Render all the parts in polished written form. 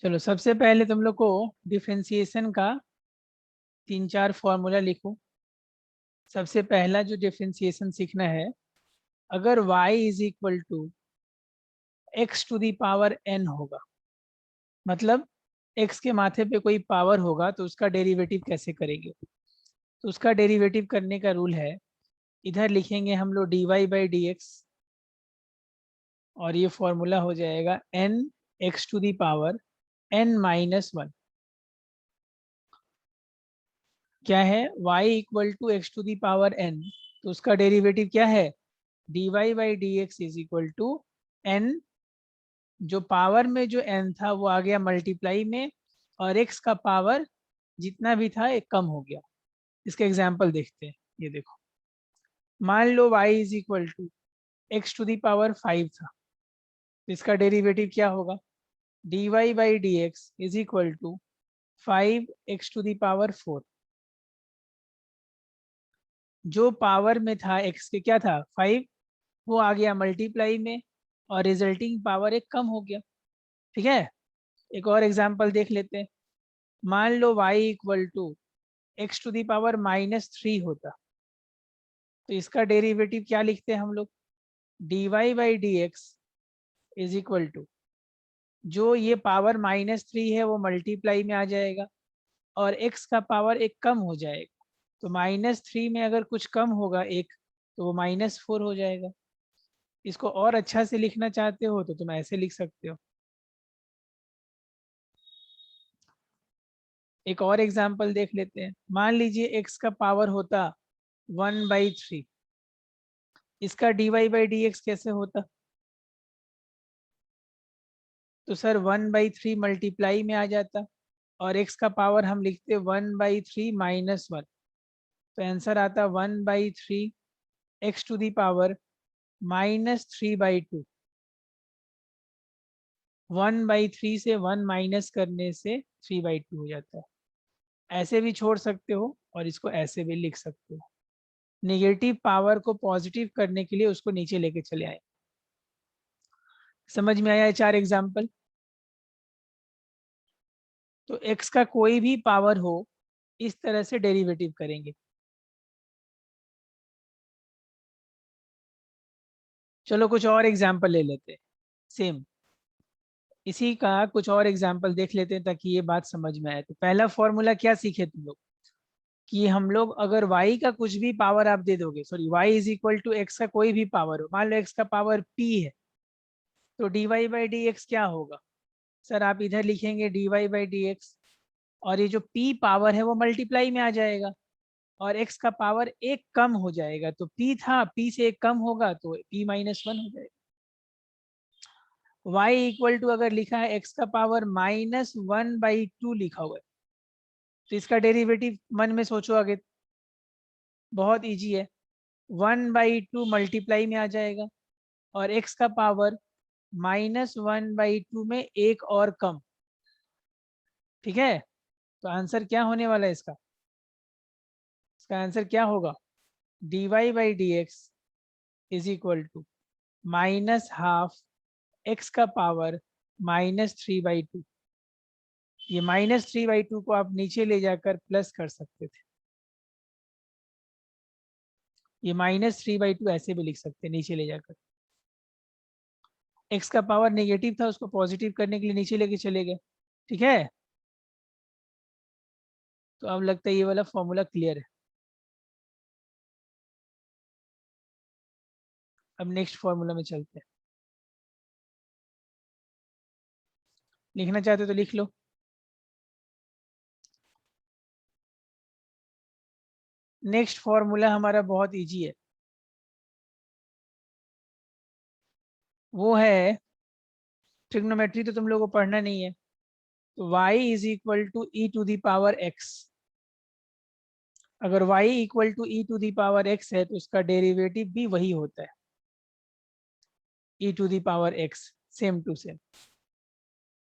चलो सबसे पहले तुम लोग को डिफरेंशिएशन का 3-4 फॉर्मूला लिखो। सबसे पहला जो डिफरेंशिएशन सीखना है, अगर y is equal to x to the power n होगा, मतलब x के माथे पे कोई पावर होगा तो उसका डेरिवेटिव कैसे करेंगे। तो उसका डेरिवेटिव करने का रूल है, इधर लिखेंगे हम लोग dy/dx और ये फॉर्मूला हो जाएगा n x to the power n-1। क्या है, y equal to x to the power n, तो उसका डेरिवेटिव क्या है, dy/dx is equal to n, जो पावर में जो n था वो आ गया मल्टीप्लाई में, और x का पावर जितना भी था एक कम हो गया। इसका एग्जाम्पल देखते हैं। ये देखो, मान लो y is equal to x to the power 5 था, तो इसका डेरिवेटिव क्या होगा, dy/dx is equal to 5x to the power 4। जो पावर में था x के क्या था 5, वो आ गया मल्टीप्लाई में, और रिजल्टिंग पावर एक कम हो गया। ठीक है, एक और एग्जांपल देख लेते हैं। मान लो y equal to x to the power -3 होता, तो इसका डेरिवेटिव क्या लिखते हैं हम लोग, dy/dx इज इक्वल टू, जो ये पावर -3 है वो मल्टीप्लाई में आ जाएगा, और x का पावर एक कम हो जाएगा। तो -3 में अगर कुछ कम होगा एक, तो वो -4 हो जाएगा। इसको और अच्छा से लिखना चाहते हो तो तुम ऐसे लिख सकते हो। एक और एग्जाम्पल देख लेते हैं। मान लीजिए x का पावर होता 1/3, इसका dy/dx कैसे होता, तो सर 1/3 मल्टीप्लाई में आ जाता, और x का पावर हम लिखते 1/3 -1, तो आंसर आता 1/3 एक्स टू दी पावर -3/2। 1/3 से 1 माइनस करने से 3/2 हो जाता है। ऐसे भी छोड़ सकते हो और इसको ऐसे भी लिख सकते हो। नेगेटिव पावर को पॉजिटिव करने के लिए उसको नीचे लेके चले आए। समझ में आया है 4 एग्जाम्पल। तो x का कोई भी पावर हो, इस तरह से डेरिवेटिव करेंगे। चलो कुछ और एग्जाम्पल ले लेते हैं, सेम इसी का कुछ और एग्जाम्पल देख लेते हैं ताकि ये बात समझ में आए। तो पहला फॉर्मूला क्या सीखे तुम लोग, कि हम लोग अगर y का कुछ भी पावर आप दे दोगे, sorry y is equal to x का कोई भी पावर हो, मान लो x का पावर p है, तो dy/dx क्या होगा, सर आप इधर लिखेंगे dy/dx, और ये जो p पावर है वो मल्टीप्लाई में आ जाएगा, और x का पावर एक कम हो जाएगा, तो p था p से एक कम होगा तो p-1 हो जाएगा। y इक्वल टू अगर लिखा है x का पावर -1/2 लिखा हुआ है, तो इसका डेरिवेटिव मन में सोचो आगे, बहुत इजी है। 1/2 मल्टीप्लाई में आ जाएगा, और x का पावर -1/2 में एक और कम। ठीक है, तो आंसर क्या होने वाला है इसका, इसका आंसर क्या होगा, dy/dx is equal to -12 x का पावर -3/2। ये -3/2 को आप नीचे ले जाकर प्लस कर सकते थे, ये -3/2 ऐसे भी लिख सकते हैं नीचे ले जाकर। x का पावर नेगेटिव था, उसको पॉजिटिव करने के लिए नीचे लेके चले गए। ठीक है, तो अब लगता है ये वाला फॉर्मूला क्लियर है। अब नेक्स्ट फॉर्मूला में चलते हैं। लिखना चाहते हो तो लिख लो। नेक्स्ट फॉर्मूला हमारा बहुत इजी है, वो है, ट्रिग्नोमेट्री तो तुम लोगों को पढ़ना नहीं है, तो y is equal to E to the power x। अगर y equal to E to the power x है तो उसका डेरिवेटिव भी वही होता है, E to the power x, same to same,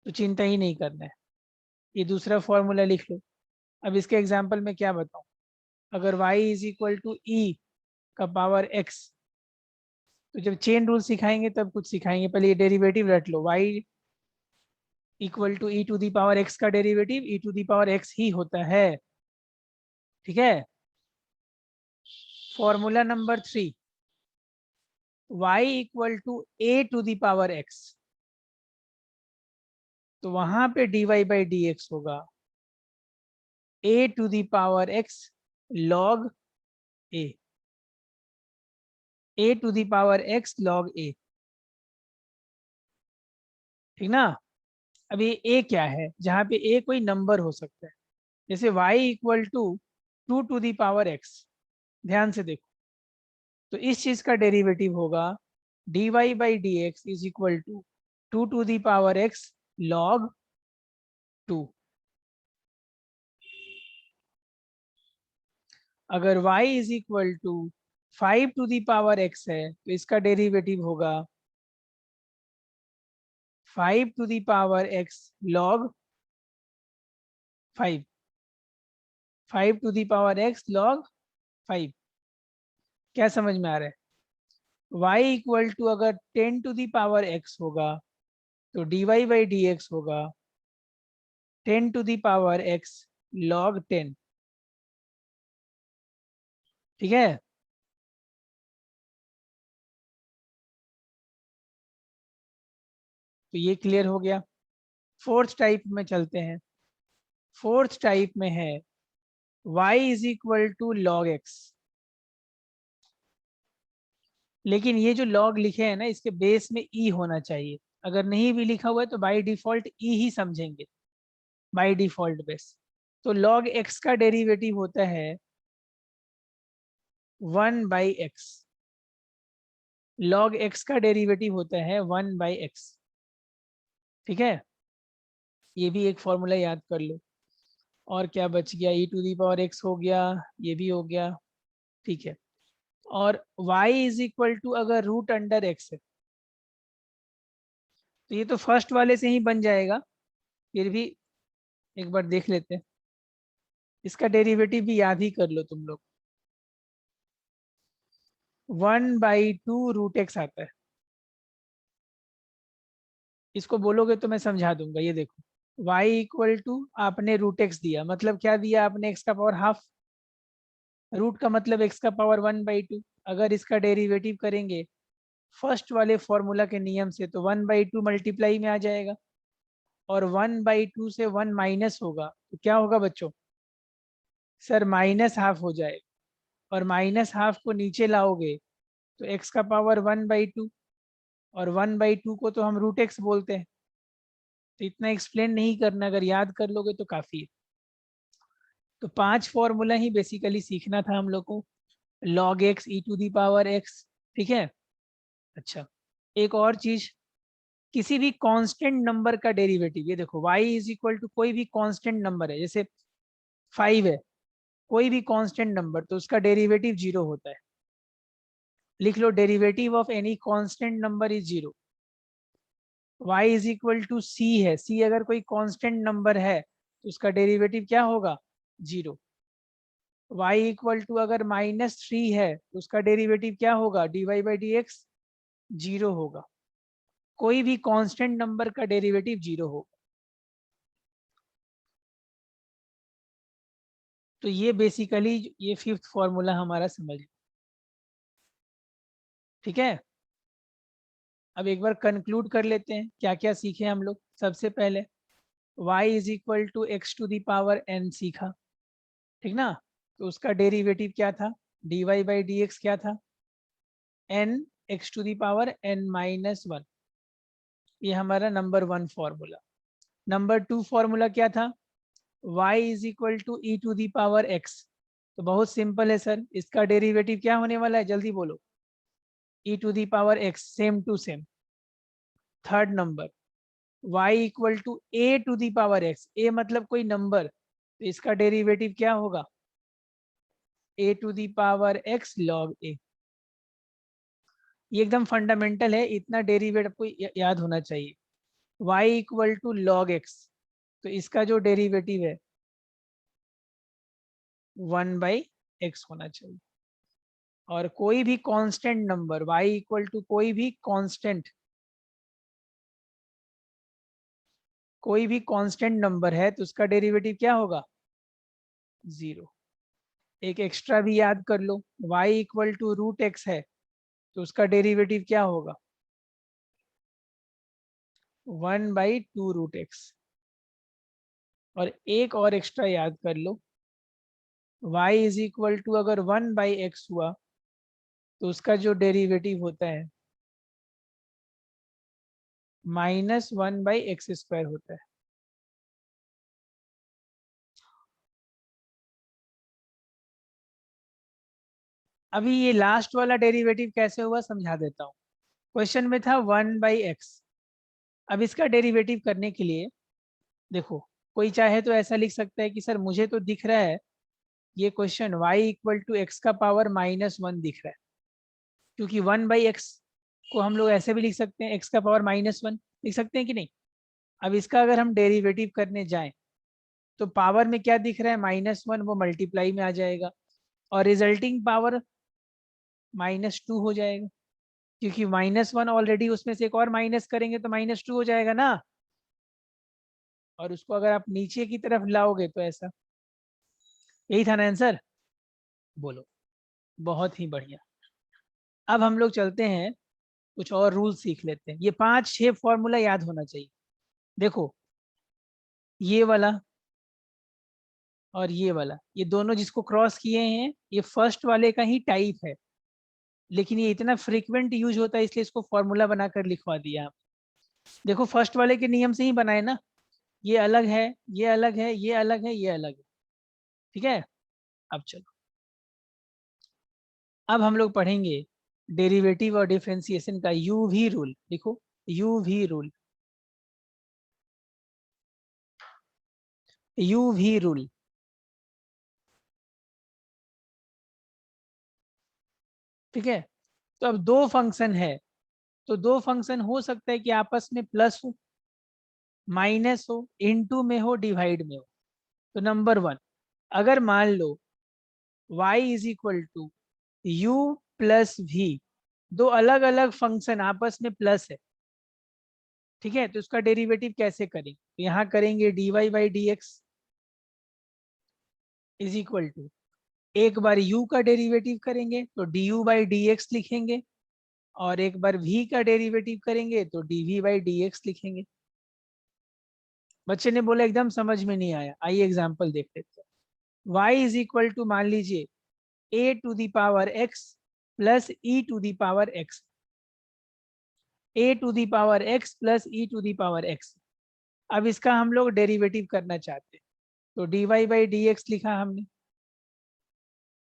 तो चिंता ही नहीं करना है। ये दूसरा फॉर्मूला लिख लो। अब इसके एग्जाम्पल में क्या बताऊं, अगर y इज इक्वल टू ई का पावर x, तो जब चेन रूल सिखाएंगे तब कुछ सिखाएंगे, पहले ये डेरिवेटिव रट लो। y equal to E to the power X का derivative E to the power X ही होता है। ठीक है। Formula number 3, y equal to A to the power x, तो वहां पे dy बाई डी एक्स होगा A to the power x log A, A to the power x log A. ठीक ना। अब ये ए क्या है, जहां पे ए कोई नंबर हो सकता है, जैसे y equal to two to the power x, ध्यान से देखो, तो इस चीज का डेरिवेटिव होगा dy by D x is equal to to the power x log 2। अगर y is equal to 5 to the power x है तो इसका डेरिवेटिव होगा 5 to the power x log 5, 5 to the power x log 5। क्या समझ में आ रहा है? y इक्वल टू अगर 10 टू दी पावर x होगा तो dy बाई डी एक्स होगा 10 to the power x log 10। ठीक है। तो ये क्लियर हो गया। फोर्थ टाइप में चलते हैं। फोर्थ टाइप में है y is equal to log x, लेकिन ये जो लॉग लिखे हैं ना इसके बेस में ई होना चाहिए। अगर नहीं भी लिखा हुआ है तो बाय डिफॉल्ट ई ही समझेंगे, बाय डिफॉल्ट बेस। तो लॉग एक्स का डेरिवेटिव होता है 1/x, लॉग एक्स का डेरिवेटिव होता है 1/x। ठीक है। ये भी एक फॉर्मूला याद कर लो। और क्या बच गया, ई टू दी पावर एक्स हो गया, ये भी हो गया। ठीक है। और y इज इक्वल टू अगर रूट अंडर एक्स है तो ये तो फर्स्ट वाले से ही बन जाएगा, फिर भी एक बार देख लेते हैं। इसका डेरिवेटिव भी याद ही कर लो तुम लोग, 1/2 रूट एक्स आता है। इसको बोलोगे तो मैं समझा दूंगा। ये देखो y इक्वल टू आपने रूट एक्स दिया, मतलब क्या दिया आपने, एक्स का पावर हाफ, रूट का मतलब एक्स का पावर 1/2। अगर इसका डेरिवेटिव करेंगे फर्स्ट वाले फॉर्मूला के नियम से तो 1/2 मल्टीप्लाई में आ जाएगा, और 1/2 से 1 माइनस होगा तो क्या होगा बच्चों, सर माइनस हाफ हो जाएगा। और माइनस हाफ को नीचे लाओगे तो एक्स का पावर 1/2, और 1/2 को तो हम रूट एक्स बोलते हैं। तो इतना एक्सप्लेन नहीं करना, अगर याद कर लोगे तो काफी है। तो 5 फॉर्मूला ही बेसिकली सीखना था हम लोग को, log x e to the power x. ठीक है। अच्छा, एक और चीज, किसी भी कांस्टेंट नंबर का डेरिवेटिव, ये देखो y इज इक्वल टू कोई भी कांस्टेंट नंबर है, जैसे 5 है, कोई भी कांस्टेंट नंबर तो उसका डेरिवेटिव 0 होता है। लिख लो, derivative of any constant number is 0। y is equal to C है, सी अगर कोई कांस्टेंट नंबर है तो उसका डेरिवेटिव क्या होगा, 0। y इक्वल टू अगर -3 है तो उसका डेरिवेटिव क्या होगा, dy बाई डी एक्स 0 होगा। कोई भी कांस्टेंट नंबर का डेरिवेटिव 0 होगा। तो ये बेसिकली ये फिफ्थ फॉर्मूला हमारा समझ। ठीक है। अब एक बार कंक्लूड कर लेते हैं क्या क्या सीखे हम लोग। सबसे पहले y is equal to x to the power n सीखा। ठीक ना। तो उसका डेरिवेटिव क्या था, dy बाई डी एक्स क्या था, n x to the power n-1। ये हमारा नंबर 1 फॉर्मूला। नंबर 2 फॉर्मूला क्या था, y is equal to E to the power x। तो बहुत सिंपल है सर, इसका डेरिवेटिव क्या होने वाला है, जल्दी बोलो, E to the power x, same to same. Third number, y equal to A to the power x, A मतलब कोई नंबर, तो इसका डेरिवेटिव क्या होगा, A to the power x log A. ये एकदम फंडामेंटल है, इतना डेरिवेटिव आपको याद होना चाहिए। y equal to log x, तो इसका जो डेरिवेटिव है 1/x होना चाहिए। और कोई भी constant number y equal to कोई भी कांस्टेंट, कोई भी कांस्टेंट नंबर है तो उसका डेरिवेटिव क्या होगा? 0। एक एक्स्ट्रा भी याद कर लो, y equal to root x है तो उसका डेरिवेटिव क्या होगा? 1/2 रूट एक्स। और एक और एक्स्ट्रा याद कर लो, y इज इक्वल टू अगर 1/x हुआ तो उसका जो डेरिवेटिव होता है -1/x² होता है। अभी ये लास्ट वाला डेरिवेटिव कैसे हुआ समझा देता हूँ। क्वेश्चन में था 1/x। अब इसका डेरिवेटिव करने के लिए देखो, कोई चाहे तो ऐसा लिख सकता है कि सर मुझे तो दिख रहा है ये question y equal to x का पावर -1 दिख रहा है, क्योंकि 1/x को हम लोग ऐसे भी लिख सकते हैं, x का पावर -1 लिख सकते हैं कि नहीं। अब इसका अगर हम डेरिवेटिव करने जाएं तो पावर में क्या दिख रहा है? -1, वो मल्टीप्लाई में आ जाएगा और रिजल्टिंग पावर -2 हो जाएगा, क्योंकि -1 ऑलरेडी उसमें से एक और माइनस करेंगे तो -2 हो जाएगा ना। और उसको अगर आप नीचे की तरफ लाओगे तो ऐसा, यही था ना आंसर? बोलो, बहुत ही बढ़िया। अब हम लोग चलते हैं, कुछ और रूल सीख लेते हैं। ये 5-6 फॉर्मूला याद होना चाहिए। देखो, ये वाला और ये वाला, ये दोनों जिसको क्रॉस किए हैं ये फर्स्ट वाले का ही टाइप है, लेकिन ये इतना फ्रीक्वेंट यूज होता है इसलिए इसको फॉर्मूला बनाकर लिखवा दिया। देखो, फर्स्ट वाले के नियम से ही बनाए ना, ये अलग है, ये अलग है, ये अलग है, ये अलग है। ठीक है, अब चलो, अब हम लोग पढ़ेंगे डेरिवेटिव और डिफरेंशिएशन का यूवी रूल। देखो, यूवी रूल, यूवी रूल। ठीक है, तो अब दो फंक्शन है, तो दो फंक्शन हो सकता है कि आपस में प्लस हो, माइनस हो, इनटू में हो, डिवाइड में हो। तो नंबर 1, अगर मान लो y is equal to u plus v, दो अलग अलग फंक्शन आपस में प्लस है, ठीक है, तो उसका डेरिवेटिव कैसे करेंगे? तो यहाँ करेंगे dy/dx इज इक्वल टू, एक बार u का डेरिवेटिव करेंगे तो du/dx लिखेंगे, और एक बार v का डेरिवेटिव करेंगे तो dv/dx लिखेंगे। बच्चे ने बोला एकदम समझ में नहीं आया, आइए एग्जांपल देख लेते हैं। y इज इक्वल टू, मान लीजिए a to the power x plus e to the power x, a to the power x plus e to the power x। अब इसका हम लोग डेरिवेटिव करना चाहते हैं तो dy/dx लिखा हमने।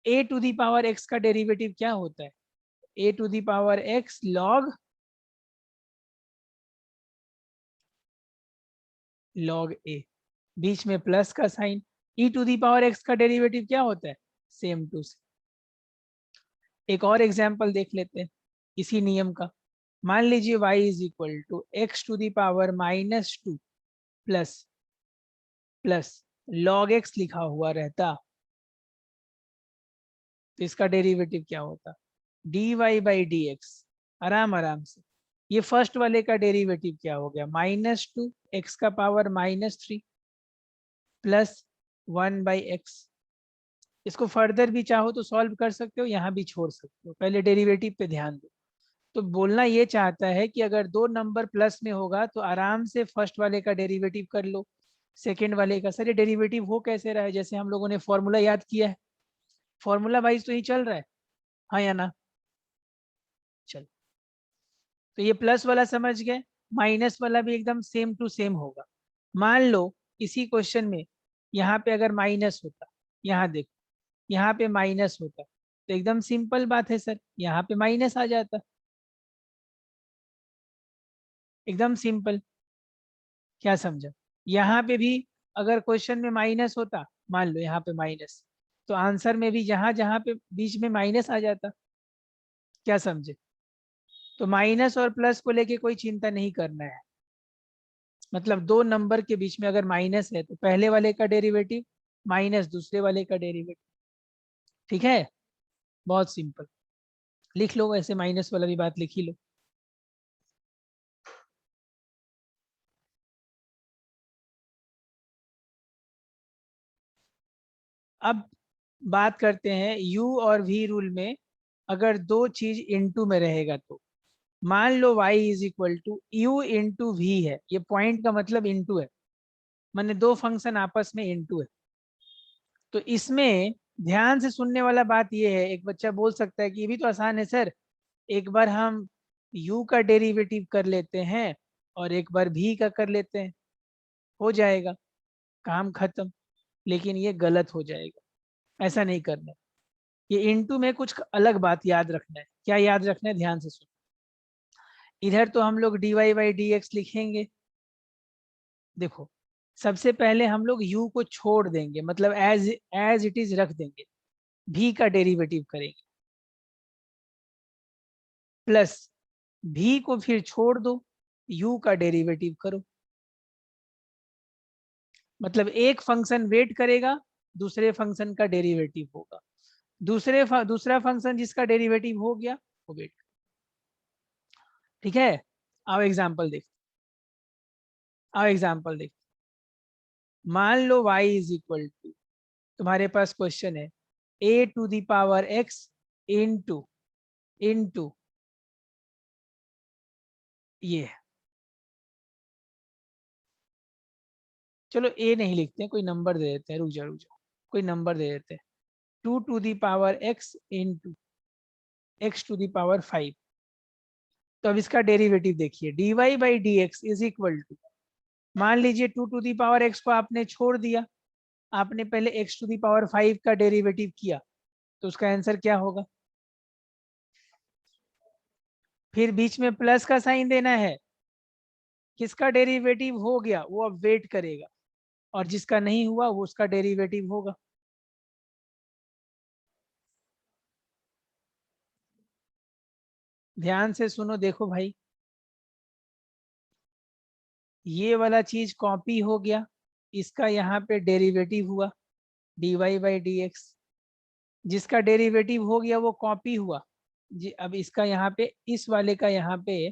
a to the power x का डेरिवेटिव क्या होता है? a to the power x log a, बीच में प्लस का sign. e to the power x का डेरिवेटिव क्या होता है? Same to same. एक और एग्जाम्पल देख लेते हैं इसी नियम का। मान लीजिए y is equal to x to the power -2 plus plus log x लिखा हुआ रहता, तो इसका डेरिवेटिव क्या होता? dy/dx। आराम आराम से, ये फर्स्ट वाले का डेरिवेटिव क्या हो गया? -2 x का पावर -3 प्लस 1/x। इसको फर्दर भी चाहो तो सॉल्व कर सकते हो, यहाँ भी छोड़ सकते हो, पहले डेरिवेटिव पे ध्यान दो। तो बोलना ये चाहता है कि अगर दो नंबर प्लस में होगा तो आराम से फर्स्ट वाले का डेरिवेटिव कर लो, सेकेंड वाले का। सर ये डेरिवेटिव हो कैसे रहा है? जैसे हम लोगों ने फॉर्मूला याद किया है, फॉर्मूला वाइज तो ही चल रहा है, हाँ या ना? चल, तो ये प्लस वाला समझ गए, माइनस वाला भी एकदम सेम टू सेम होगा। मान लो इसी क्वेश्चन में यहाँ पे अगर माइनस होता, यहाँ देखो, यहाँ पे माइनस होता तो एकदम सिंपल बात है सर, यहाँ पे माइनस आ जाता, एकदम सिंपल। क्या समझा? यहाँ पे भी अगर क्वेश्चन में माइनस होता, मान लो यहाँ पे माइनस, तो आंसर में भी जहां जहां पे बीच में माइनस आ जाता। क्या समझे? तो माइनस और प्लस को लेके कोई चिंता नहीं करना है। मतलब दो नंबर के बीच में अगर माइनस है तो पहले वाले का डेरिवेटिव माइनस दूसरे वाले का डेरिवेटिव। ठीक है, बहुत सिंपल। लिख लो, ऐसे माइनस वाला भी बात लिख ही लो। अब बात करते हैं u और v रूल में, अगर दो चीज इनटू में रहेगा तो मान लो y is equal to u into v है, ये पॉइंट का मतलब इनटू है, मैंने दो फंक्शन आपस में इनटू है। तो इसमें ध्यान से सुनने वाला बात ये है, एक बच्चा बोल सकता है कि ये भी तो आसान है सर, एक बार हम u का डेरिवेटिव कर लेते हैं और एक बार v का कर लेते हैं, हो जाएगा, काम खत्म। लेकिन ये गलत हो जाएगा, ऐसा नहीं करना। ये इनटू में कुछ अलग बात याद रखना है। क्या याद रखना है, ध्यान से सुनो। इधर तो हम लोग dy बाई डी एक्स लिखेंगे। देखो, सबसे पहले हम लोग u को छोड़ देंगे, मतलब एज एज इट इज रख देंगे, v का डेरिवेटिव करेंगे, प्लस v को फिर छोड़ दो, u का डेरिवेटिव करो। मतलब एक फंक्शन वेट करेगा, दूसरे फंक्शन का डेरिवेटिव होगा, दूसरा फंक्शन जिसका डेरिवेटिव हो गया वो वेट। ठीक है, आओ एग्जांपल देख, आओ एग्जांपल देख। मान लो y इज इक्वल टू, तुम्हारे पास क्वेश्चन है a to the power x into into ये, चलो a नहीं लिखते हैं, कोई नंबर दे देते हैं, रुक जाओ रुक जाओ, कोई नंबर दे देते हैं, 2 to the power x into x to the power 5। तो अब इसका डेरिवेटिव देखिए, dy by D x is equal to, मान लीजिए 2 टू द पावर x को आपने छोड़ दिया, आपने पहले x टू द पावर 5 का डेरिवेटिव किया, तो उसका आंसर क्या होगा। फिर बीच में प्लस का साइन देना है, किसका डेरिवेटिव हो गया वो अब वेट करेगा, और जिसका नहीं हुआ वो उसका डेरिवेटिव होगा। ध्यान से सुनो, देखो भाई, ये वाला चीज कॉपी हो गया, इसका यहाँ पे डेरिवेटिव हुआ dy बाई डी एक्स, जिसका डेरिवेटिव हो गया वो कॉपी हुआ जी। अब इसका यहाँ पे, इस वाले का यहाँ पे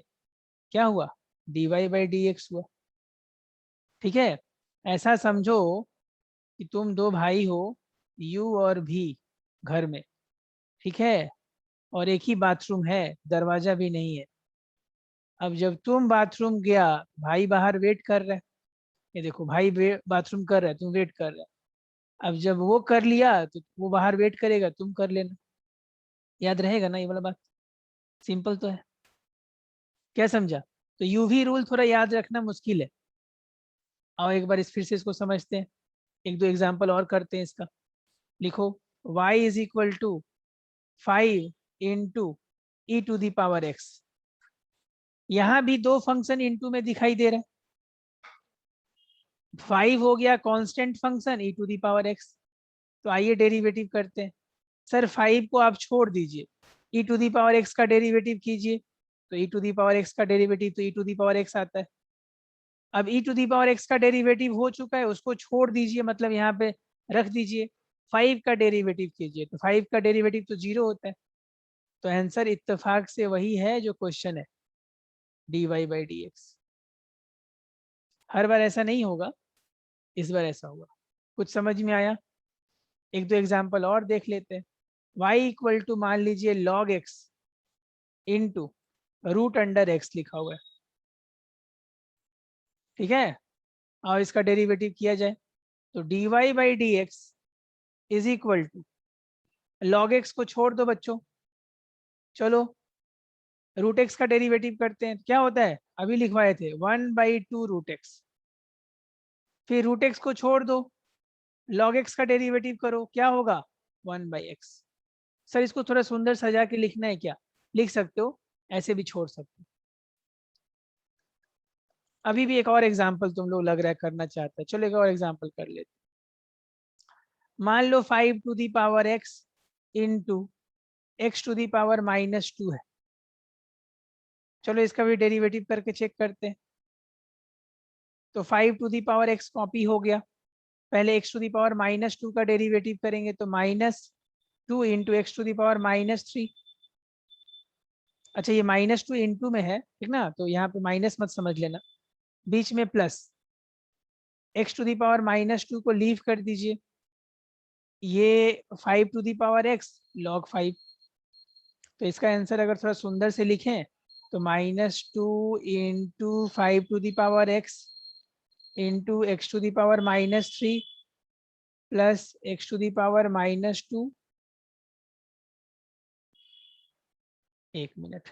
क्या हुआ, dy बाई डी एक्स हुआ। ठीक है, ऐसा समझो कि तुम दो भाई हो, u और v, घर में, ठीक है, और एक ही बाथरूम है, दरवाजा भी नहीं है। अब जब तुम बाथरूम गया, भाई बाहर वेट कर रहा है, ये देखो भाई बाथरूम कर रहा है, तुम वेट कर रहा है। अब जब वो कर लिया तो वो बाहर वेट करेगा, तुम कर लेना। याद रहेगा ना ये वाला बात, सिंपल तो है। क्या समझा। तो यूवी रूल थोड़ा याद रखना मुश्किल है। और एक बार इस फिर से इसको समझते हैं, एक दो एग्जाम्पल और करते हैं इसका। लिखो, y is equal to 5 into e to the power x. यहाँ भी दो फंक्शन इंटू में दिखाई दे रहा है, 5 हो गया constant function e to the power x. तो आइए डेरिवेटिव करते हैं। सर 5 को आप छोड़ दीजिए, ई टू दी पावर एक्स का डेरिवेटिव कीजिए, तो ई टू दी पावर एक्स का डेरिवेटिव तो ई टू दी पावर एक्स आता है। अब ई टू दी पावर एक्स का डेरिवेटिव हो चुका है, उसको छोड़ दीजिए, मतलब यहाँ पे रख दीजिए, 5 का डेरिवेटिव कीजिए, तो 5 का डेरिवेटिव तो 0 होता है। तो आंसर इत्तेफाक से वही है जो क्वेश्चन है, dy बाई डी एक्स। हर बार ऐसा नहीं होगा, इस बार ऐसा होगा। कुछ समझ में आया। एक दो एग्जाम्पल और देख लेते हैं। y इक्वल टू मान लीजिए log x into root under x लिखा हुआ है, ठीक है, और इसका डेरिवेटिव किया जाए, तो dy by D x is equal to, log x को छोड़ दो बच्चों, चलो रूट एक्स का डेरिवेटिव करते हैं, क्या होता है, अभी लिखवाए थे 1/2 रूट एक्स। फिर रूट एक्स को छोड़ दो, लॉग एक्स का डेरिवेटिव करो, क्या होगा 1/x। सर इसको थोड़ा सुंदर सजा के लिखना है क्या, लिख सकते हो, ऐसे भी छोड़ सकते हो। अभी भी एक और एग्जाम्पल तुम लोग लग रहा है करना चाहता है, चलो एक और एग्जाम्पल कर लेते। मान लो 5 to the power x into x to the power -2 है। चलो इसका भी डेरिवेटिव करके चेक करते हैं। तो 5 to the power x copy हो गया, पहले x टू दी पावर -2 का डेरिवेटिव करेंगे, तो -2 into x to the power -3। अच्छा ये -2 इंटू में है, ठीक ना, तो यहाँ पे माइनस मत समझ लेना, बीच में plus, x to the power -2 को लीव कर दीजिए, ये 5 to the power x log 5। तो इसका आंसर अगर थोड़ा सुंदर से लिखें तो -2 into 5 to the power x into x to the power -3 plus x to the power -2। एक minute,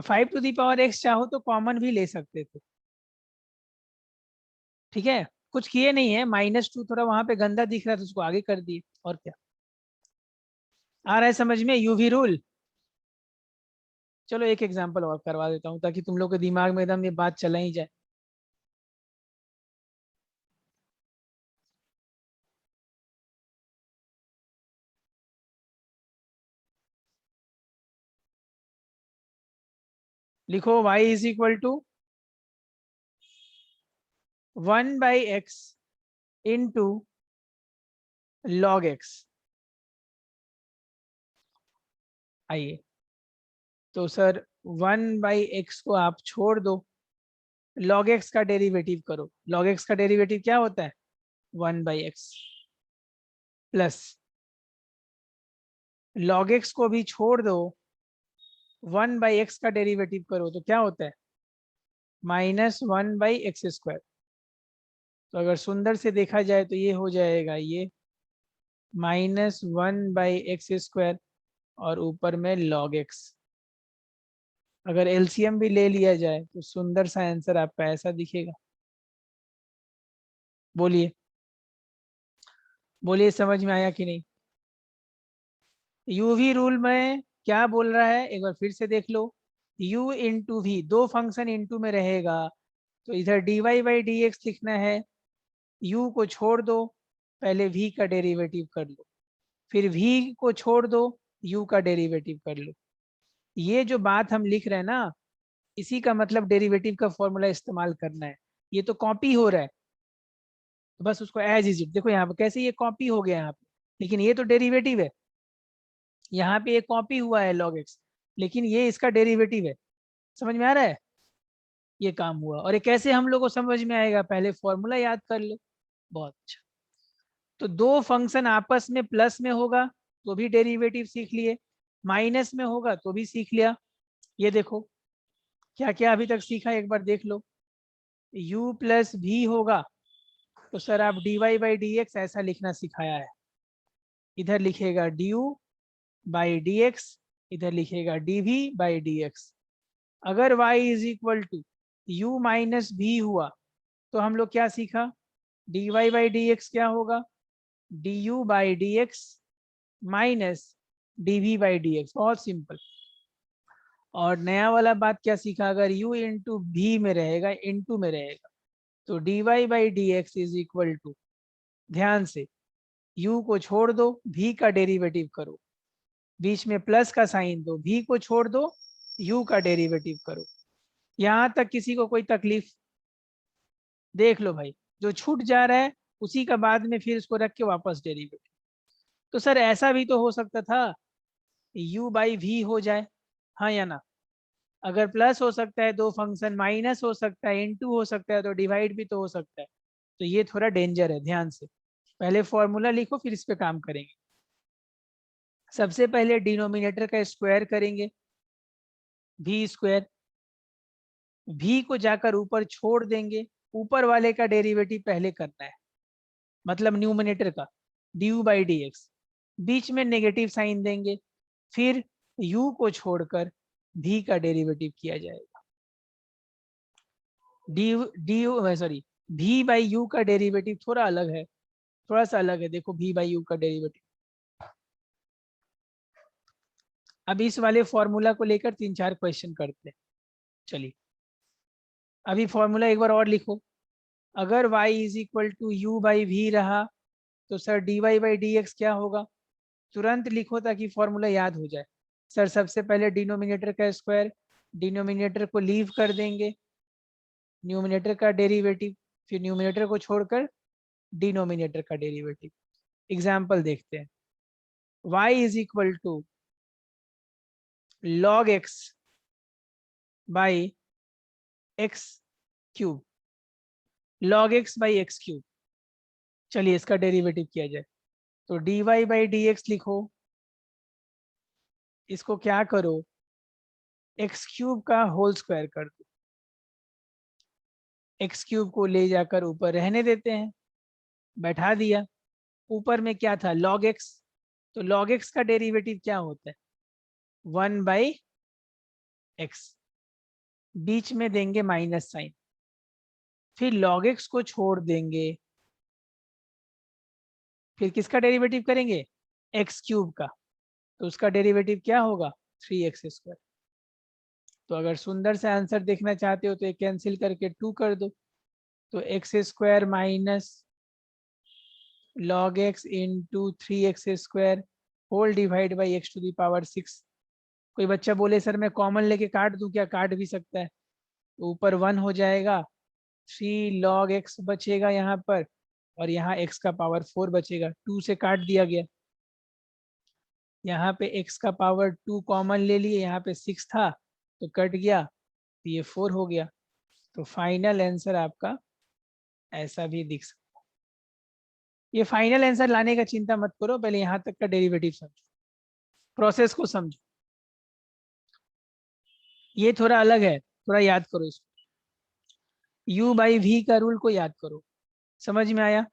5 to the power x चाहो तो कॉमन भी ले सकते थे, ठीक है, कुछ किए नहीं है। -2 थोड़ा वहां पे गंदा दिख रहा था, उसको आगे कर दिए, और क्या। आ रहा है समझ में यूवी रूल? चलो एक एग्जांपल और करवा देता हूँ ताकि तुम लोग के दिमाग में एकदम ये बात चला ही जाए। लिखो y is equal to 1/x into log x। आइए, तो सर 1/x को आप छोड़ दो, log x का डेरिवेटिव करो। log x का डेरिवेटिव क्या होता है? 1/x प्लस log x को भी छोड़ दो, 1/x का डेरिवेटिव करो तो क्या होता है? -1/x²। तो अगर सुंदर से देखा जाए तो ये हो जाएगा, ये -1/x² और ऊपर में log x। अगर एलसीएम भी ले लिया जाए तो सुंदर सा आंसर आपका ऐसा दिखेगा। बोलिए, बोलिए समझ में आया कि नहीं? यूवी रूल में क्या बोल रहा है एक बार फिर से देख लो। u इंटू वी, दो फंक्शन इंटू में रहेगा तो इधर dy/dx लिखना है। u को छोड़ दो, पहले v का डेरिवेटिव कर लो, फिर v को छोड़ दो, u का डेरिवेटिव कर लो। ये जो बात हम लिख रहे हैं ना, इसी का मतलब डेरिवेटिव का फॉर्मूला इस्तेमाल करना है। ये तो कॉपी हो रहा है, तो बस उसको एज इज इट देखो यहाँ पे कैसे ये कॉपी हो गया यहाँ पे, लेकिन ये तो डेरिवेटिव है। यहाँ पे ये कॉपी हुआ है log x, लेकिन ये इसका डेरिवेटिव है। समझ में आ रहा है? ये काम हुआ। और ये कैसे हम लोग को समझ में आएगा? पहले फॉर्मूला याद कर लो। बहुत अच्छा। तो दो फंक्शन आपस में प्लस में होगा तो भी डेरिवेटिव सीख लिए, माइनस में होगा तो भी सीख लिया। ये देखो क्या क्या अभी तक सीखा, एक बार देख लो। u प्लस भी होगा तो सर आप dy/dx ऐसा लिखना सिखाया है। इधर लिखेगा du/dx, इधर लिखेगा dv/dx। अगर y is equal to u minus भी हुआ तो हम लोग क्या सीखा? dy/dx क्या होगा? du/dx minus dv/dx। बहुत सिंपल। और नया वाला बात क्या सीखा? अगर u इंटू भी में रहेगा, इंटू में रहेगा, तो dy/dx इज इक्वल टू, ध्यान से, u को छोड़ दो, v का डेरिवेटिव करो, बीच में प्लस का साइन दो, v को छोड़ दो, u का डेरिवेटिव करो। यहां तक किसी को कोई तकलीफ? देख लो भाई, जो छूट जा रहा है उसी का बाद में फिर इसको रख के वापस डेरिवेटिव। तो सर ऐसा भी तो हो सकता था, u/v हो जाए, हाँ या ना? अगर प्लस हो सकता है दो फंक्शन, माइनस हो सकता है, इनटू हो सकता है, तो डिवाइड भी तो हो सकता है। तो ये थोड़ा डेंजर है, ध्यान से पहले फॉर्मूला लिखो फिर इस पे काम करेंगे। सबसे पहले डिनोमिनेटर का स्क्वायर करेंगे, v²। v को जाकर ऊपर छोड़ देंगे, ऊपर वाले का डेरिवेटिव पहले करना है, मतलब न्यूमिनेटर का du/dx। बीच में नेगेटिव साइन देंगे, फिर u को छोड़कर v का डेरिवेटिव किया जाएगा। सॉरी, v/u का डेरिवेटिव थोड़ा अलग है, थोड़ा सा अलग है। देखो v/u का डेरिवेटिव, अब इस वाले फॉर्मूला को लेकर 3-4 क्वेश्चन करते हैं। चलिए अभी फॉर्मूला एक बार और लिखो। अगर y is equal to u/v रहा तो सर dy/dx क्या होगा? तुरंत लिखो ताकि फॉर्मूला याद हो जाए। सर सबसे पहले डिनोमिनेटर का स्क्वायर, डिनोमिनेटर को लीव कर देंगे, न्यूमिनेटर का डेरिवेटिव, फिर न्यूमिनेटर को छोड़कर डिनोमिनेटर का डेरिवेटिव। एग्जाम्पल देखते हैं। y is equal to log x by x cube, log x by x cube. चलिए इसका डेरिवेटिव किया जाए। तो dy बाई डी एक्स लिखो, इसको क्या करो, एक्स क्यूब का होल स्क्वायर कर दो, एक्स क्यूब को ले जाकर ऊपर रहने देते हैं, बैठा दिया। ऊपर में क्या था, लॉग एक्स, तो लॉग एक्स का डेरिवेटिव क्या होता है, 1/x, बीच में देंगे माइनस साइन, फिर log x को छोड़ देंगे, फिर किसका डेरिवेटिव करेंगे, एक्स क्यूब का, तो उसका डेरिवेटिव क्या होगा, 3x²। तो अगर सुंदर से आंसर देखना चाहते हो तो ये कैंसिल करके 2 कर दो, तो x² minus log x into 3x² whole divide by x⁻⁶। कोई बच्चा बोले सर मैं कॉमन लेके काट दूं क्या, काट भी सकता है, तो ऊपर 1 हो जाएगा, 3 log x बचेगा यहाँ पर, और यहाँ x का पावर 4 बचेगा, 2 से काट दिया गया। यहाँ पे x का पावर 2 कॉमन ले लिए, यहाँ पे 6 था तो कट गया, तो ये 4 हो गया। तो फाइनल आंसर आपका ऐसा भी दिख सकता है। ये फाइनल आंसर लाने का चिंता मत करो, पहले यहाँ तक का डेरिवेटिव समझो, प्रोसेस को समझो, ये थोड़ा अलग है, थोड़ा याद करो इसको, u/v का रूल को याद करो, समझ में आया।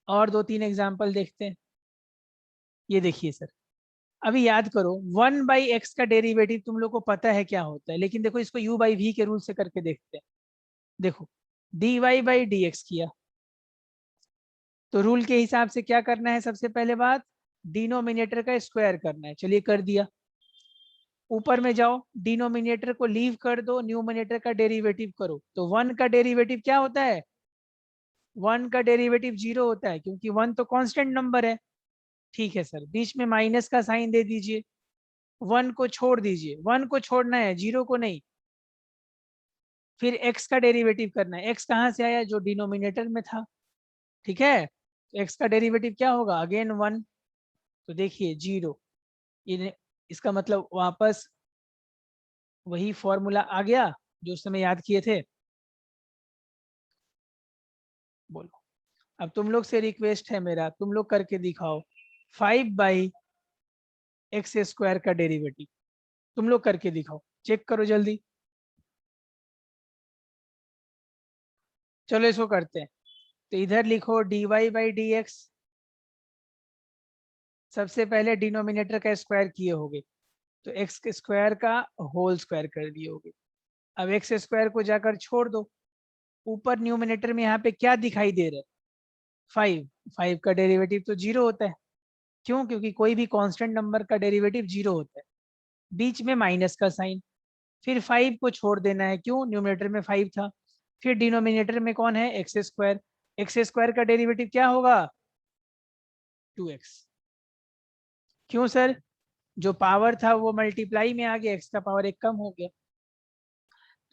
और 2-3 एग्जाम्पल देखते हैं। ये देखिए सर, अभी याद करो 1/x का डेरिवेटिव तुम लोग को पता है क्या होता है, लेकिन देखो इसको u/v के रूल से करके देखते हैं। देखो dy बाई डी एक्स किया, तो रूल के हिसाब से क्या करना है, सबसे पहले बात डिनोमिनेटर का स्क्वायर करना है, चलिए कर दिया। ऊपर में जाओ, डिनोमिनेटर को लीव कर दो, न्यूमिनेटर का डेरिवेटिव करो, तो 1 का डेरिवेटिव क्या होता है, 1 का डेरिवेटिव 0 होता है, क्योंकि 1 तो कांस्टेंट नंबर है। ठीक है सर, बीच में माइनस का साइन दे दीजिए, 1 को छोड़ दीजिए, 1 को छोड़ना है, 0 को नहीं। फिर x का डेरिवेटिव करना है, x कहाँ से आया, जो डिनोमिनेटर में था, ठीक है, तो x का डेरिवेटिव क्या होगा, अगेन 1, तो देखिए 0, इसका मतलब वापस वही फॉर्मूला आ गया जो उस समय याद किए थे। बोलो, अब तुम लोग से रिक्वेस्ट है मेरा, तुम लोग करके दिखाओ 5/x² का डेरिवेटिव, तुम लोग करके दिखाओ, चेक करो जल्दी। चलो इसको करते हैं, तो इधर लिखो dy बाई डी एक्स, सबसे पहले डिनोमिनेटर का स्क्वायर किए होगे, तो एक्स के स्क्वायर का होल स्क्वायर कर दिए होगे। अब एक्स स्क्वायर को जाकर छोड़ दो, ऊपर न्यूमिनेटर में यहाँ पे क्या दिखाई दे रहा है, 5, 5 का डेरिवेटिव तो 0 होता है, क्यों, क्योंकि कोई भी कांस्टेंट नंबर का डेरिवेटिव 0 होता है। बीच में माइनस का साइन, फिर 5 को छोड़ देना है, क्यों, न्यूमिनेटर में 5 था, फिर डिनोमिनेटर में कौन है, एक्स स्क्वायर का डेरिवेटिव क्या होगा, 2x। क्यों सर, जो पावर था वो मल्टीप्लाई में आ गया, एक्स का पावर 1 कम हो गया,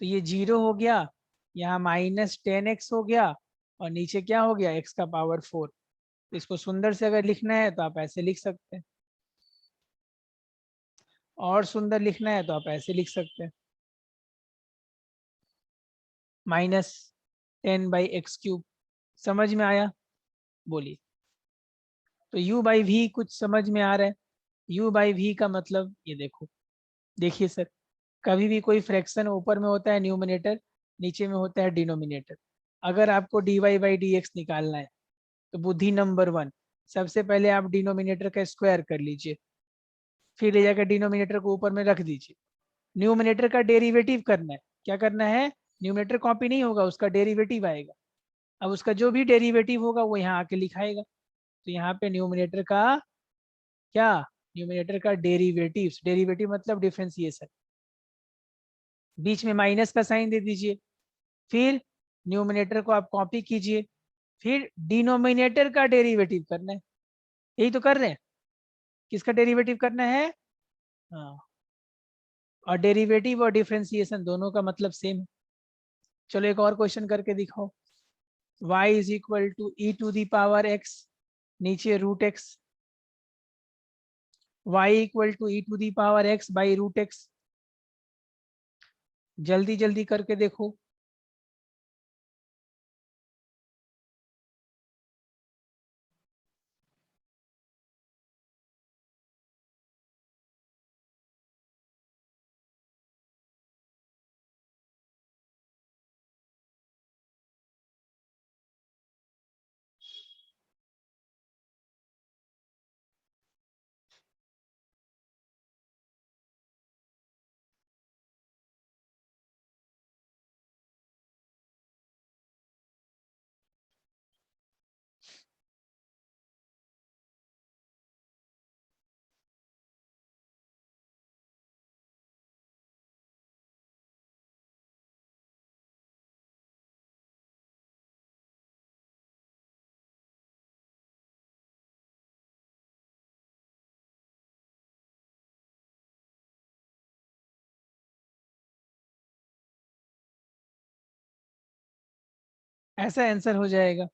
तो ये 0 हो गया, यहाँ -10x हो गया, और नीचे क्या हो गया, x का पावर 4। तो इसको सुंदर से अगर लिखना है तो आप ऐसे लिख सकते हैं, और सुंदर लिखना है तो आप ऐसे लिख सकते हैं, -10/x³। समझ में आया, बोलिए। तो u/v कुछ समझ में आ रहा है, u/v का मतलब ये देखो, देखिए सर, कभी भी कोई फ्रैक्शन ऊपर में होता है न्यूमिनेटर, नीचे में होता है डिनोमिनेटर। अगर आपको dy बाई डी एक्स निकालना है तो बुद्धि नंबर 1, सबसे पहले आप डिनोमिनेटर का स्क्वायर कर लीजिए, फिर ले जाकर डिनोमिनेटर को ऊपर में रख दीजिए, न्यूमिनेटर का डेरिवेटिव करना है। क्या करना है, न्यूमिनेटर कॉपी नहीं होगा, उसका डेरिवेटिव आएगा। अब उसका जो भी डेरिवेटिव होगा वो यहाँ आके लिखाएगा, तो यहाँ पे न्यूमिनेटर का क्या, न्यूमिनेटर का डेरिवेटिव, डेरिवेटिव मतलब डिफरेंशिएशन, बीच में माइनस का साइन दे दीजिए, फिर न्यूमिनेटर को आप कॉपी कीजिए, फिर डिनोमिनेटर का डेरिवेटिव करना है, यही तो कर रहे हैं, किसका डेरिवेटिव करना है, हाँ, और डेरिवेटिव और डिफरेंशिएशन दोनों का मतलब सेम है। चलो एक और क्वेश्चन करके दिखाओ, y is equal to E to the power x, नीचे √x, y equal to E to the power x by √x, जल्दी जल्दी करके देखो। ऐसा आंसर हो जाएगा।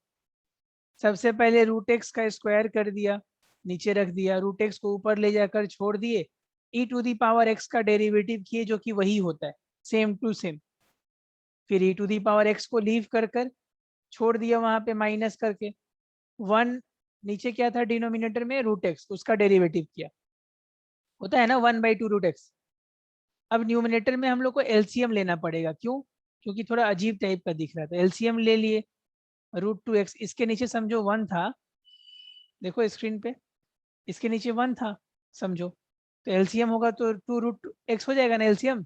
सबसे पहले रूट एक्स का स्क्वायर कर दिया, नीचे रख दिया, रूट एक्स को ऊपर ले जाकर छोड़ दिए, ई टू दी पावर एक्स का डेरिवेटिव किए जो कि वही होता है, सेम टू सेम। फिर e to the power x को लीव कर कर छोड़ दिया वहां पे माइनस करके, वन नीचे क्या था डिनोमिनेटर में, रूट एक्स, उसका डेरिवेटिव किया, होता है ना 1/2 रूट एक्स। अब न्यूमिनेटर में हम लोग को एलसीएम लेना पड़ेगा, क्यों? क्योंकि थोड़ा अजीब टाइप का दिख रहा था, एलसीएम ले लिए। √2x, इसके नीचे समझो 1 था, देखो स्क्रीन पे, इसके नीचे 1 था समझो, तो एलसीएम होगा तो 2√x हो जाएगा ना एलसीएम।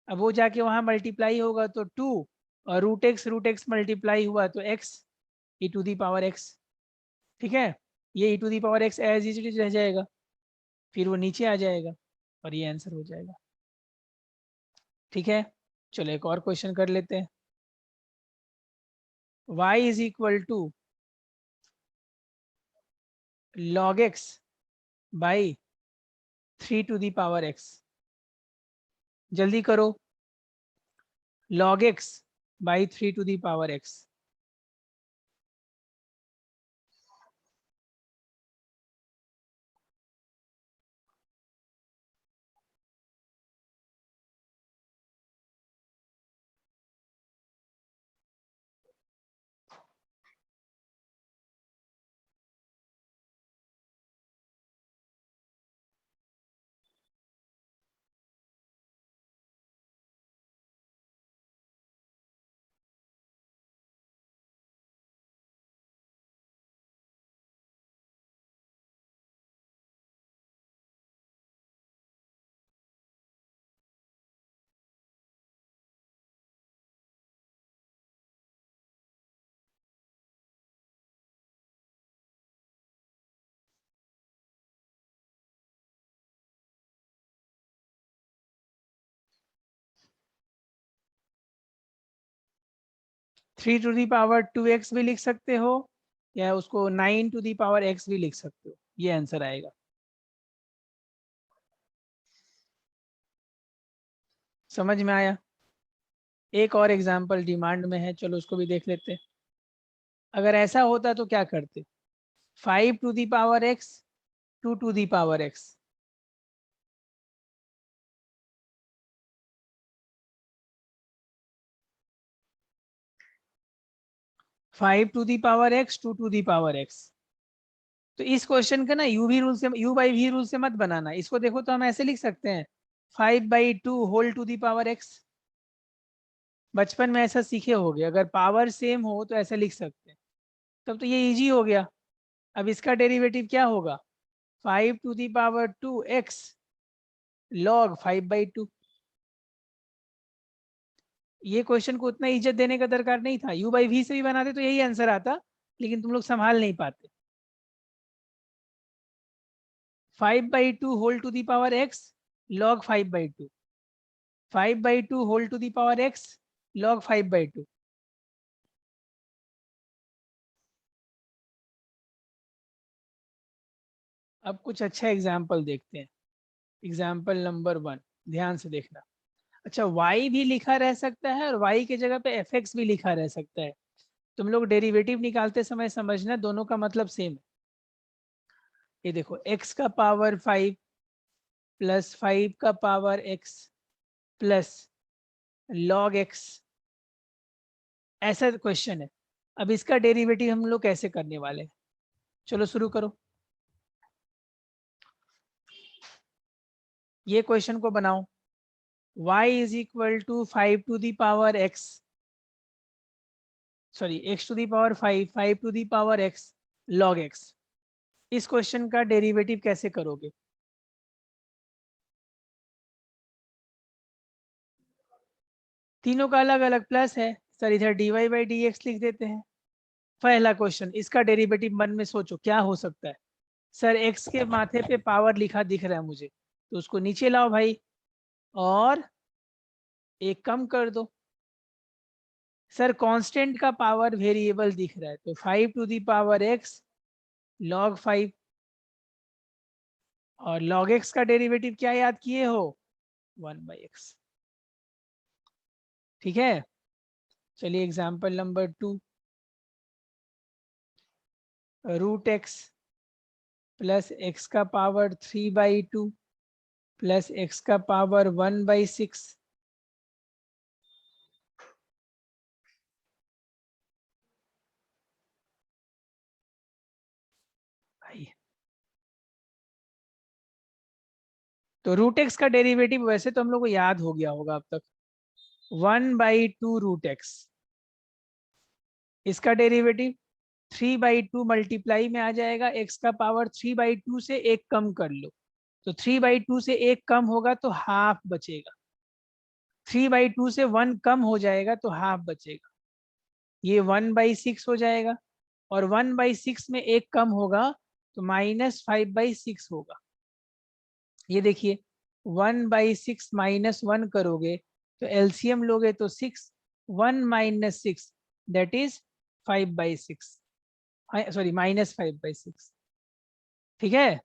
अब वो जाके वहां मल्टीप्लाई होगा तो 2, और रूट एक्स मल्टीप्लाई हुआ तो x, E to the power x। ठीक है, ये E to the power x as it is रह जाएगा, फिर वो नीचे आ जाएगा और ये आंसर हो जाएगा। ठीक है, चलो एक और क्वेश्चन कर लेते हैं। y is equal to log x by 3 to the power x। जल्दी करो, log x by 3 to the power x। 3 to the power 2x भी लिख सकते हो, या उसको 9 टू दी पावर x भी लिख सकते हो, ये आंसर आएगा। समझ में आया? एक और एग्जांपल डिमांड में है, चलो उसको भी देख लेते हैं। अगर ऐसा होता तो क्या करते, 5 to the power x, 2 to the power x। 5 to the power x, 2 to the power x। तो इस क्वेश्चन का ना u/v रूल से मत बनाना, इसको देखो तो हम ऐसे लिख सकते हैं, 5/2 whole to the power x। बचपन में ऐसा सीखे होगे, अगर पावर सेम हो तो ऐसा लिख सकते हैं, तब तो ये इजी हो गया। अब इसका डेरिवेटिव क्या होगा, 5 to the power 2x log 5/2। ये क्वेश्चन को उतना इज्जत देने का दरकार नहीं था, u/v से भी बनाते तो यही आंसर आता, लेकिन तुम लोग संभाल नहीं पाते। 5/2 whole to the power x log 5/2, 5/2 whole to the power x log 5/2। अब कुछ अच्छा एग्जाम्पल देखते हैं। एग्जाम्पल नंबर 1, ध्यान से देखना। अच्छा, y भी लिखा रह सकता है और y की जगह पे fx भी लिखा रह सकता है। तुम लोग डेरिवेटिव निकालते समय समझना, दोनों का मतलब सेम है। ये देखो, x का पावर 5 प्लस 5 का power x plus log x, ऐसा क्वेश्चन है। अब इसका डेरिवेटिव हम लोग कैसे करने वाले हैं, चलो शुरू करो। ये क्वेश्चन को बनाओ, y is equal to 5 to the power x, sorry x to the power 5, 5 to the power x log x। इस क्वेश्चन का डेरिवेटिव कैसे करोगे? तीनों का अलग अलग प्लस है, सर इधर dy/dx लिख देते हैं। पहला क्वेश्चन, इसका डेरिवेटिव मन में सोचो क्या हो सकता है। सर x के माथे पे पावर लिखा दिख रहा है मुझे, तो उसको नीचे लाओ भाई, और एक कम कर दो। सर कांस्टेंट का पावर वेरिएबल दिख रहा है, तो 5 to the power x log 5, और log x का डेरिवेटिव क्या याद किए हो, 1/x। ठीक है, चलिए example number 2, root x plus x का पावर 3/2 प्लस एक्स का पावर 1/6 भाई। तो रूट एक्स का डेरिवेटिव वैसे तो हम लोग को याद हो गया होगा अब तक, 1/2 रूट एक्स। इसका डेरिवेटिव 3/2 मल्टीप्लाई में आ जाएगा, एक्स का पावर 3/2 से एक कम कर लो, तो 3/2 से एक कम होगा तो हाफ बचेगा, 3/2 से 1 कम हो जाएगा तो हाफ बचेगा, ये 1/6 हो जाएगा, और 1/6 में एक कम होगा तो -5/6 होगा। ये देखिए 1/6 -1 करोगे तो एलसीएम लोगे तो 6, 1 - 6 दैट इज 5/6, सॉरी -5/6। ठीक है,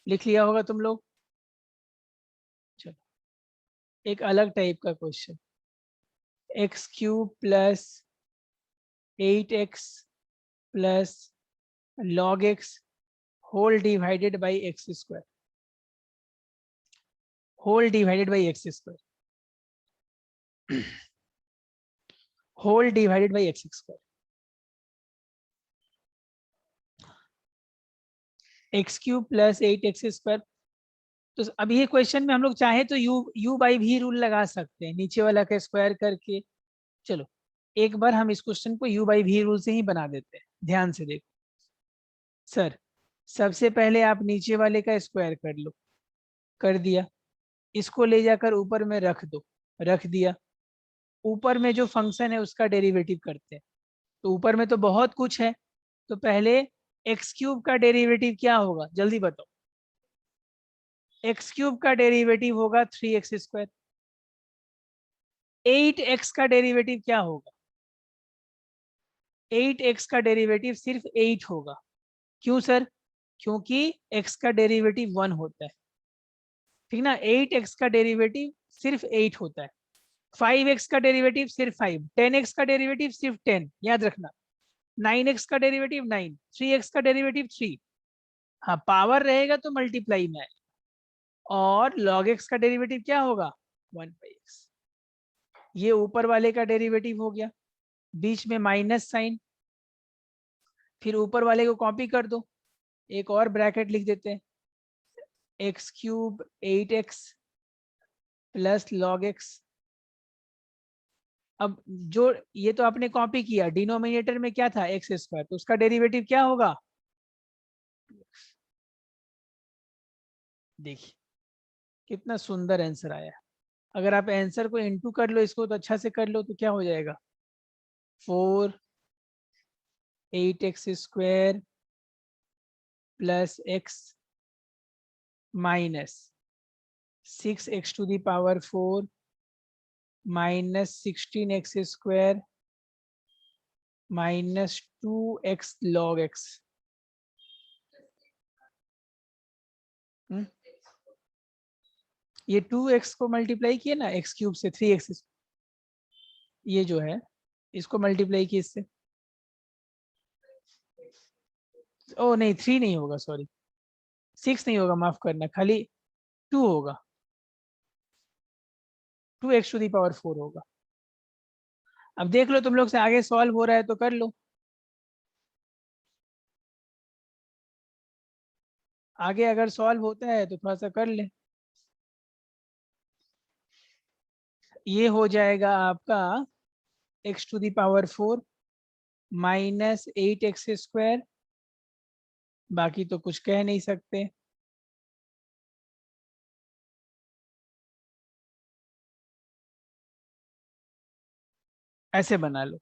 लिख लिया होगा तुम लोग। चलो एक अलग टाइप का question, x³ plus 8x plus log x whole divided by x², whole divided by x², whole divided by x², x³ plus 8x²। तो अब ये क्वेश्चन में हम लोग चाहे तो u/v रूल लगा सकते हैं, नीचे वाला का स्क्वायर करके। चलो एक बार हम इस क्वेश्चन को u/v रूल से ही बना देते हैं, ध्यान से देखो। सर सबसे पहले आप नीचे वाले का स्क्वायर कर लो, कर दिया, इसको ले जाकर ऊपर में रख दो, रख दिया, ऊपर में जो फंक्शन है उसका डेरिवेटिव करते हैं। तो ऊपर में तो बहुत कुछ है, तो पहले x³ का डेरिवेटिव क्या होगा जल्दी बताओ। x³ का डेरिवेटिव होगा 3x²। 8x का डेरिवेटिव क्या होगा, 8x का डेरिवेटिव सिर्फ 8 होगा। क्यों सर, क्योंकि x का डेरिवेटिव 1 होता है, ठीक ना, 8x का डेरिवेटिव सिर्फ 8 होता है, 5x का डेरिवेटिव सिर्फ 5, 10x का डेरिवेटिव सिर्फ 10, याद रखना, 9x का डेरिवेटिव 9, 3x का डेरिवेटिव 3। हाँ पावर रहेगा तो मल्टीप्लाई में आएगा, और log x का डेरिवेटिव क्या होगा 1/x। ये ऊपर वाले का डेरिवेटिव हो गया, बीच में माइनस साइन, फिर ऊपर वाले को कॉपी कर दो, एक और ब्रैकेट लिख देते हैं, x³ 8x plus log x। अब जो ये तो आपने कॉपी किया, डिनोमिनेटर में क्या था x², तो उसका डेरिवेटिव क्या होगा, देखिए कितना सुंदर आंसर आया। अगर आप आंसर को इनटू कर लो इसको तो अच्छा से कर लो, तो क्या हो जाएगा 4 8x² plus x minus 6x⁴ minus 16x² minus 2x log x। ये 2x को मल्टीप्लाई किए ना x³ से 3x, ये जो है इसको मल्टीप्लाई किए इससे, ओ नहीं 3 नहीं होगा, सॉरी 6 नहीं होगा, माफ करना, खाली 2 होगा, 2x⁴ होगा। अब देख लो तुम लोग से आगे सॉल्व हो रहा है तो कर लो, आगे अगर सॉल्व होता है तो थोड़ा सा कर ले। ये हो जाएगा आपका x⁴ माइनस 8x², बाकी तो कुछ कह नहीं सकते। ऐसे बना लो,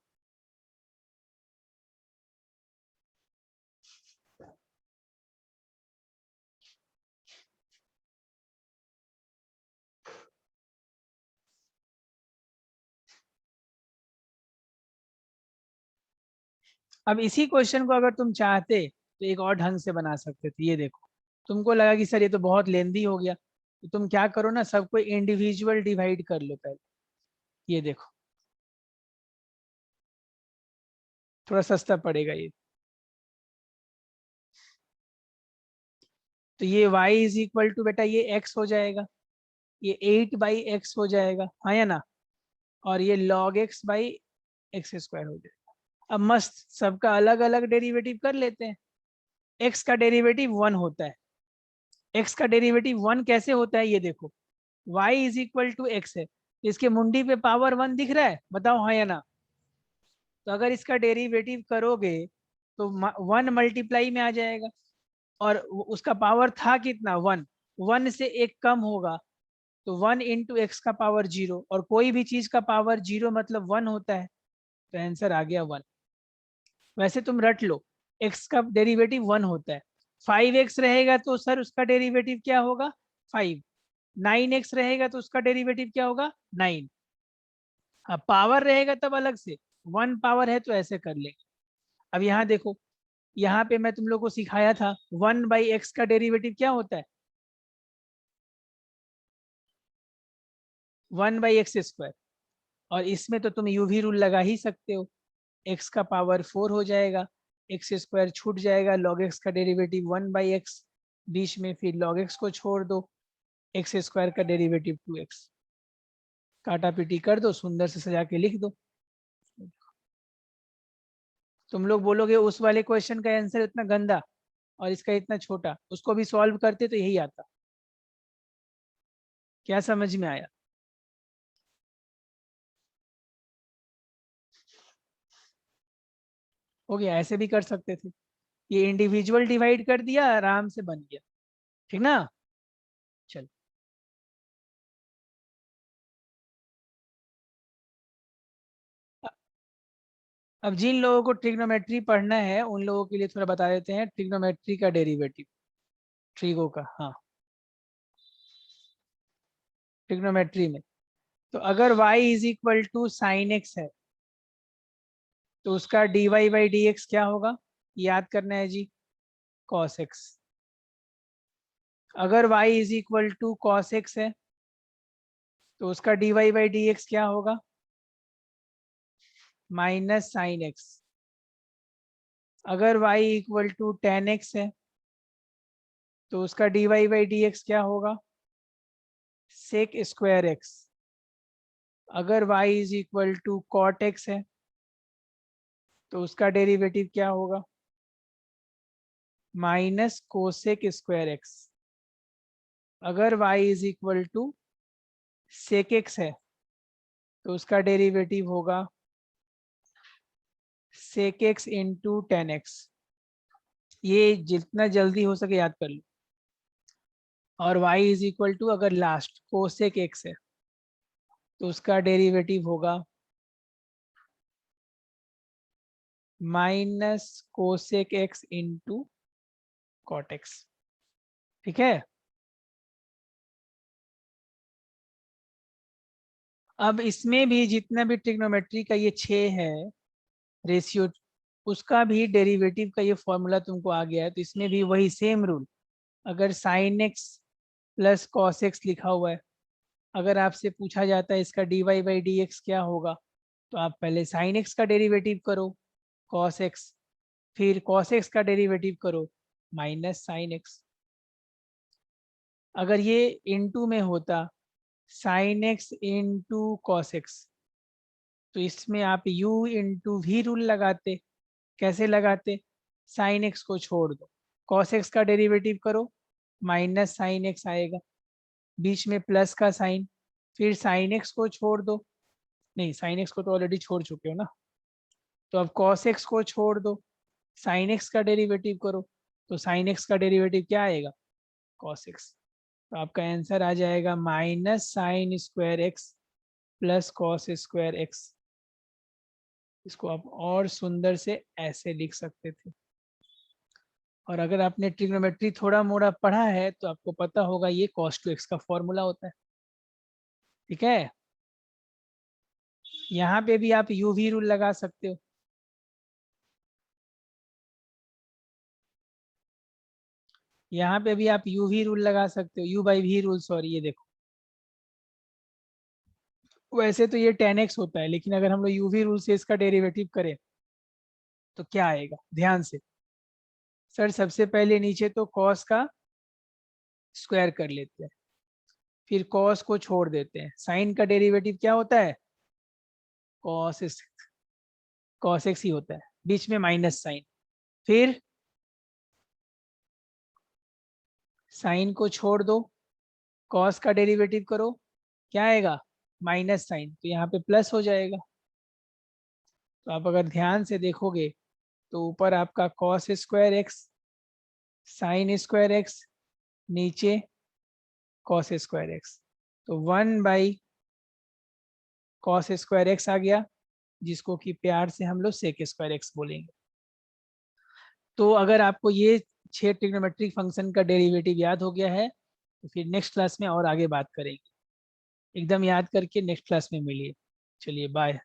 अब इसी क्वेश्चन को अगर तुम चाहते तो एक और ढंग से बना सकते थे। ये देखो तुमको लगा कि सर ये तो बहुत लेंदी हो गया, तो तुम क्या करो ना, सबको इंडिविजुअल डिवाइड कर लो पहले। ये देखो थोड़ा सस्ता पड़ेगा ये। तो ये y इज इक्वल टू बेटा ये x हो जाएगा, ये 8/x हो जाएगा, हाँ या ना, और ये log x by x square हो जाएगा। अब मस्त सबका अलग अलग डेरिवेटिव कर लेते हैं। x का डेरिवेटिव 1 होता है। x का डेरिवेटिव 1 कैसे होता है ये देखो, y is equal to x है, इसके मुंडी पे पावर 1 दिख रहा है, बताओ हाँ या ना। तो अगर इसका डेरिवेटिव करोगे तो 1 मल्टीप्लाई में आ जाएगा, और उसका पावर था कितना 1, 1 से एक कम होगा, तो 1 इंटू एक्स का पावर 0, और कोई भी चीज का पावर 0 मतलब 1 होता है, तो आंसर आ गया 1। वैसे तुम रट लो, x का डेरिवेटिव 1 होता है, 5x रहेगा तो सर उसका डेरिवेटिव क्या होगा 5, 9x रहेगा तो उसका डेरिवेटिव क्या होगा 9। अब पावर रहेगा तब अलग से, 1 पावर है तो ऐसे कर लेंगे। अब यहाँ देखो, यहाँ पे मैं तुम लोग को सिखाया था 1/x का डेरिवेटिव क्या होता है 1/x², और इसमें तो तुम यू भी रूल लगा ही सकते हो, x का पावर 4 हो जाएगा, x² छूट जाएगा, log x का डेरिवेटिव 1/x, बीच में फिर log x को छोड़ दो, x² का डेरिवेटिव 2x, काटा पीटी कर दो, सुंदर से सजा के लिख दो। तुम लोग बोलोगे उस वाले क्वेश्चन का आंसर इतना गंदा और इसका इतना छोटा, उसको भी सॉल्व करते तो यही आता। क्या समझ में आया? हो गया, ऐसे भी कर सकते थे, ये इंडिविजुअल डिवाइड कर दिया, आराम से बन गया, ठीक ना। चलो अब जिन लोगों को ट्रिग्नोमेट्री पढ़ना है उन लोगों के लिए थोड़ा बता देते हैं ट्रिग्नोमेट्री का डेरिवेटिव, ट्रिगो का, हाँ ट्रिग्नोमेट्री में। तो अगर y is equal to sine x है तो उसका dy बाई डी एक्स क्या होगा, याद करना है जी, cos x। अगर y is equal to cos x है तो उसका dy बाई डी एक्स क्या होगा, माइनस साइन एक्स। अगर y equal to tan x है तो उसका dy बाई डी एक्स क्या होगा, सेक स्क्वायर एक्स। अगर y is equal to cot x है तो उसका डेरिवेटिव क्या होगा, माइनस कोसेक स्क्वायर एक्स। अगर y is equal to sec x है तो उसका डेरिवेटिव होगा sec x into tan x. ये जितना जल्दी हो सके याद कर लो। और y इज इक्वल टू अगर लास्ट कोसेक एक्स है तो उसका डेरिवेटिव होगा minus cosec x into cot x, ठीक है। अब इसमें भी जितना भी ट्रिग्नोमेट्री का ये 6 है रेशियो, उसका भी डेरिवेटिव का ये फॉर्मूला तुमको आ गया है, तो इसमें भी वही सेम रूल। अगर sine x plus cos x लिखा हुआ है, अगर आपसे पूछा जाता है इसका dy बाई डी एक्स क्या होगा, तो आप पहले साइन एक्स का डेरिवेटिव करो कॉस एक्स, फिर कॉस एक्स का डेरिवेटिव करो माइनस साइन एक्स। अगर ये इनटू में होता sine x into cos x, तो इसमें आप u इंटू भी रूल लगाते। कैसे लगाते, साइन एक्स को छोड़ दो, कॉस एक्स का डेरिवेटिव करो, माइनस साइन एक्स आएगा, बीच में प्लस का साइन, फिर साइन एक्स को छोड़ दो, नहीं साइन एक्स को तो ऑलरेडी छोड़ चुके हो ना, तो अब कॉस एक्स को छोड़ दो, साइन एक्स का डेरिवेटिव करो, तो साइन एक्स का डेरिवेटिव क्या आएगा कॉस एक्स। तो आपका आंसर आ जाएगा minus sine square x plus cos square x. इसको आप और सुंदर से ऐसे लिख सकते थे। और अगर आपने ट्रिग्नोमेट्री थोड़ा मोड़ा पढ़ा है तो आपको पता होगा ये cos 2x का फॉर्मूला होता है, ठीक है। यहाँ पे भी आप यू भी रूल लगा सकते हो। यहाँ पे भी आप यू वी रूल लगा सकते हो, u by v rule, sorry, ये देखो। वैसे तो ये 10x होता है, लेकिन अगर हम लोग यूवी रूल से इसका डेरिवेटिव करें तो क्या आएगा, ध्यान से। सर सबसे पहले नीचे तो कॉस का स्क्वायर कर लेते हैं, फिर कॉस को छोड़ देते हैं। साइन का डेरिवेटिव क्या होता है, कॉस कॉस एक्स ही होता है, बीच में माइनस साइन। फिर साइन को छोड़ दो, कॉस का डेरिवेटिव करो, क्या आएगा, माइनस साइन, तो यहाँ पे प्लस हो जाएगा। तो आप अगर ध्यान से देखोगे तो ऊपर आपका cos square x, sine square x, नीचे कॉस स्क्वायर एक्स, तो 1 बाई कॉस स्क्वायर एक्स आ गया, जिसको कि प्यार से हम लोग सेक स्क्वायर एक्स बोलेंगे। तो अगर आपको ये 6 ट्रिग्नोमेट्रिक फंक्शन का डेरिवेटिव याद हो गया है तो फिर नेक्स्ट क्लास में और आगे बात करेंगे। एकदम याद करके नेक्स्ट क्लास में मिलिए। चलिए बाय।